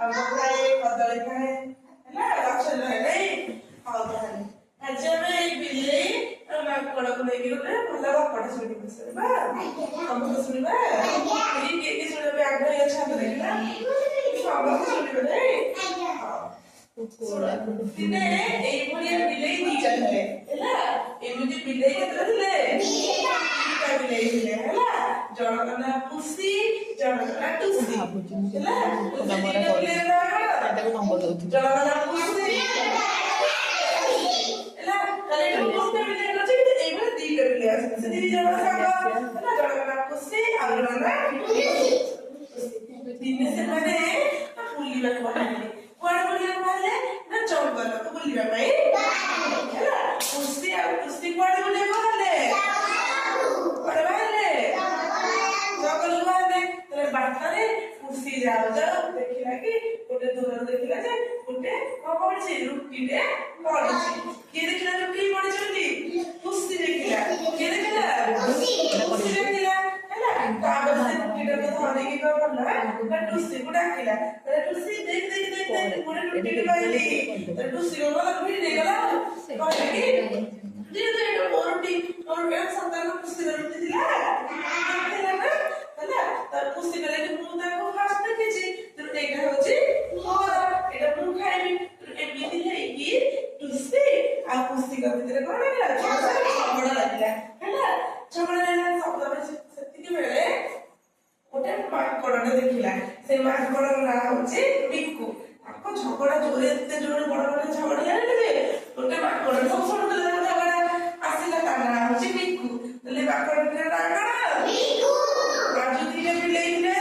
आंब खाए कदली खाए है गछ रहे हाँ आज आम बिले माकड़ को लेकिन गोटे भल गपटा शुणा शुणा समस्त शुणा किए शुणा आग्रही अच्छा देखा समस्त शुणवे दिने बिले दीटा थे एमती बिले के जनक ना पुसी जनक ना टुसी जनक ना पुसी दिने से जंगल को बुलवा पुसी पुसी कड़े बुले जंगल बाहर बाटरे पुसी जाओ जाओ देखला कि गोटे दूर देखला जे गोटे कौन पड़ी रुटीटे पड़ी किए देखला रुटी पड़ी पुसी देखला किए देखला पुसी देखला तापर से रुटीटा को धरे कि कौन करला टुसी को डाकिला टुसी देख देख देख देख गोटे रुटी पाइली टुसी को बोला भिड़ गला कहले कि दे दे रोटी और संतान को पुसी रुटी दिला तर पुसी गले कि मु ताको फास्ट देखिछि तो एटा होछि मोर एटा मु खाइबी एमिति है कि टुसी आ पुसी का भीतर कोन लागला झगड़ा लागला हैला झगड़ा लागला शब्द में सेति के बेले ओटे माकड़ने देखिला से माकड़ ना होछि बिक्कू आपको झगड़ा जोरे एते जोरे बड़ बड़ झगड़ा लागले ओटे माकड़ सब सुन देले झगड़ा आसिला ता ना होछि बिक्कू तले माकड़ के ना बिक्कू राजू दिले बिले पिले